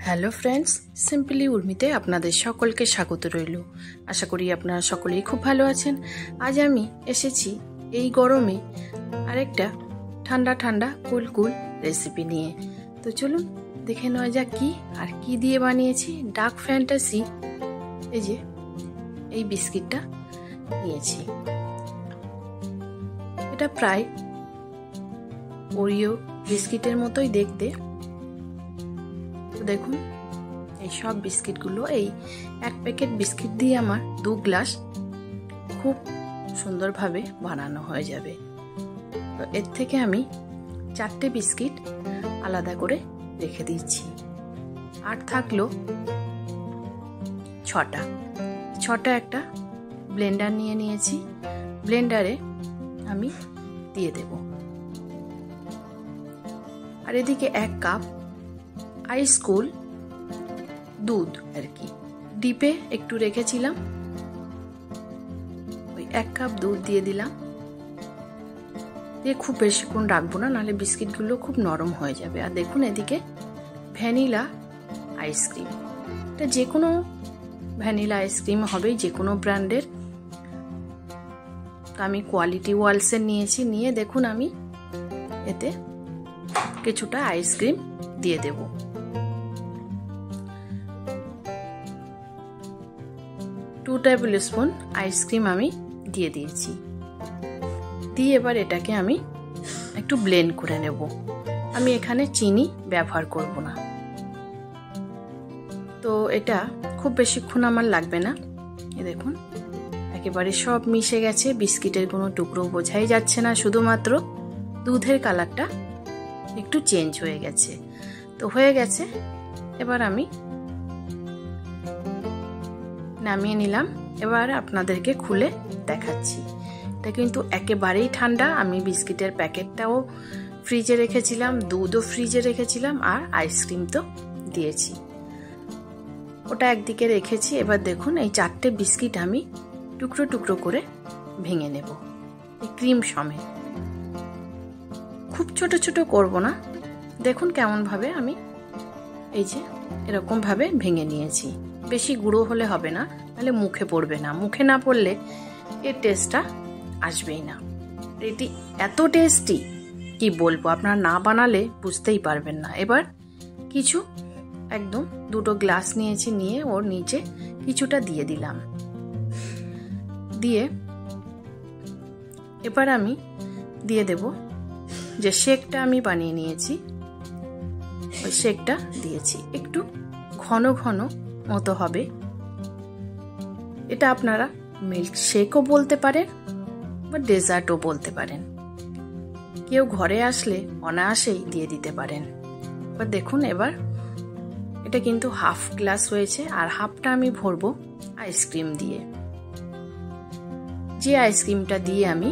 Hello friends, simply উর্মিতে আপনাদের সকলকে স্বাগত রইল। আশা করি আপনারা সকলেই খুব ভালো আছেন। আজ আমি এসেছি এই গরমে আরেকটা ঠান্ডা ঠান্ডা কুল কুল রেসিপি নিয়ে। তো চলুন দেখে নেওয়া যাক কি আর কি দিয়ে বানিয়েছি। ডার্ক ফ্যান্টাসি এই যে এই বিস্কিটটা নিয়েছি। এটা প্রায় ওরিও বিস্কিটের মতোই দেখতে। দেখুন এই সব বিস্কিটগুলো এই এক প্যাকেট বিস্কিট দিয়ে আমার 2 গ্লাস খুব সুন্দরভাবে বানানো হয়ে যাবে। তো এর থেকে আমি 4টে বিস্কিট আলাদা করে রেখে দিচ্ছি, আর থাকলো 6টা একটা ব্লেন্ডার নিয়ে নিয়েছি। ব্লেন্ডারে আমি দিয়ে দেব। আর এদিকে 1 কাপ আইস কুল দুধ আর কি ডিপে একটু রেখেছিলাম, ওই 1 কাপ দুধ দিয়ে দিলাম। দিয়ে খুব বেশিক্ষণ রাখবো না, নাহলে বিস্কিটগুলো খুব নরম হয়ে যাবে। আর দেখুন এদিকে ভ্যানিলা আইসক্রিম, এটা যে কোনো ভ্যানিলা আইসক্রিম হবে, যে কোনো ব্র্যান্ডের। আমি কোয়ালিটি ওয়ালসের নিয়েছি। নিয়ে দেখুন আমি এতে কিছুটা আইসক্রিম দিয়ে দেব। 2 টেবিল স্পুন আইসক্রিম আমি দিয়ে দিয়েছি। দিয়ে এবার এটাকে আমি একটু ব্লেন্ড করে নেব। আমি এখানে চিনি ব্যবহার করব না। তো এটা খুব বেশিক্ষণ আমার লাগবে না। এই দেখুন একেবারে সব মিশে গেছে, বিস্কিটের কোনো টুকরো বোঝাই যাচ্ছে না, শুধুমাত্র দুধের কালারটা একটু চেঞ্জ হয়ে গেছে। তো হয়ে গেছে, এবার আমি নামিয়ে নিলাম। এবার আপনাদেরকে খুলে দেখাচ্ছি। এটা কিন্তু একেবারেই ঠান্ডা। আমি বিস্কিটের প্যাকেটটাও ফ্রিজে রেখেছিলাম, দুধও ফ্রিজে রেখেছিলাম, আর আইসক্রিম তো দিয়েছি, ওটা একদিকে রেখেছি। এবার দেখুন এই 4টে বিস্কিট আমি টুকরো টুকরো করে ভেঙে নেব, এই ক্রিম সমেত। খুব ছোট ছোট করব না। দেখুন কেমন ভাবে আমি এই যে এরকম ভাবে ভেঙে নিয়েছি। বেশি গুঁড়ো হলে হবে না, তাহলে মুখে পড়বে না। মুখে না পড়লে এর টেস্টটা আসবেই না। এটি এত টেস্টি কি বলবো, আপনারা না বানালে বুঝতেই পারবেন না। এবার কিছু একদম 2টো গ্লাস নিয়েছি, নিয়ে ওর নিচে কিছুটা দিয়ে দিলাম। দিয়ে এবার আমি দিয়ে দেব যে শেকটা আমি বানিয়ে নিয়েছি, ওই শেকটা দিয়েছি। একটু ঘন ঘন মতো হবে। এটা আপনারা মিল্ক শেকও বলতে পারেন বা ডেজার্টও বলতে পারেন। কেউ ঘরে আসলে অনায়াসেই দিয়ে দিতে পারেন। এবার দেখুন এবার এটা কিন্তু হাফ গ্লাস হয়েছে, আর হাফটা আমি ভরবো আইসক্রিম দিয়ে। যে আইসক্রিমটা দিয়ে আমি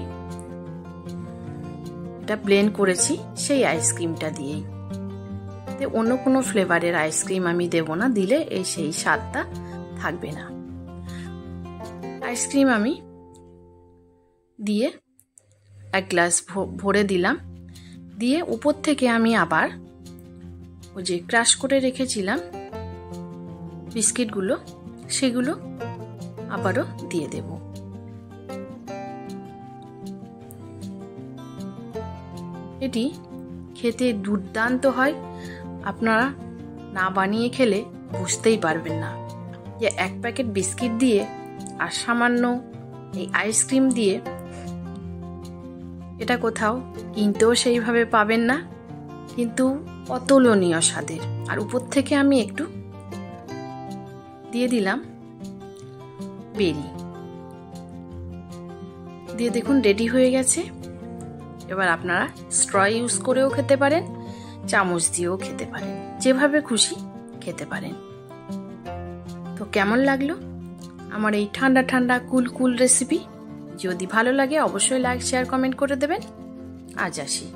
এটা ব্লেন্ড করেছি, সেই আইসক্রিমটা দিয়েই। অন্য কোনো ফ্লেভারের আইসক্রিম আমি দেব না, দিলে এই সেই স্বাদটা থাকবে না। আইসক্রিম আমি দিয়ে 1 গ্লাস ভরে দিলাম। দিয়ে উপর থেকে আমি আবার ওই যে ক্রাশ করে রেখেছিলাম বিস্কিটগুলো, সেগুলো আবারও দিয়ে দেব। এটি খেতে দুর্দান্ত হয়। আপনারা না বানিয়ে খেলে বুঝতেই পারবেন না যে 1 প্যাকেট বিস্কিট দিয়ে আর সামান্য এই আইসক্রিম দিয়ে এটা কোথাও কিনতেও সেইভাবে পাবেন না, কিন্তু অতুলনীয় স্বাদের। আর উপর থেকে আমি একটু দিয়ে দিলাম বেরি। দিয়ে দেখুন রেডি হয়ে গেছে। এবার আপনারা স্ট্র ইউজ করেও খেতে পারেন, চামচ দিয়েও খেতে পারেন, যেভাবে খুশি খেতে পারেন। তো কেমন লাগলো আমার এই ঠান্ডা ঠান্ডা কুল কুল রেসিপি? যদি ভালো লাগে অবশ্যই লাইক, শেয়ার, কমেন্ট করে দেবেন। আজ আসি।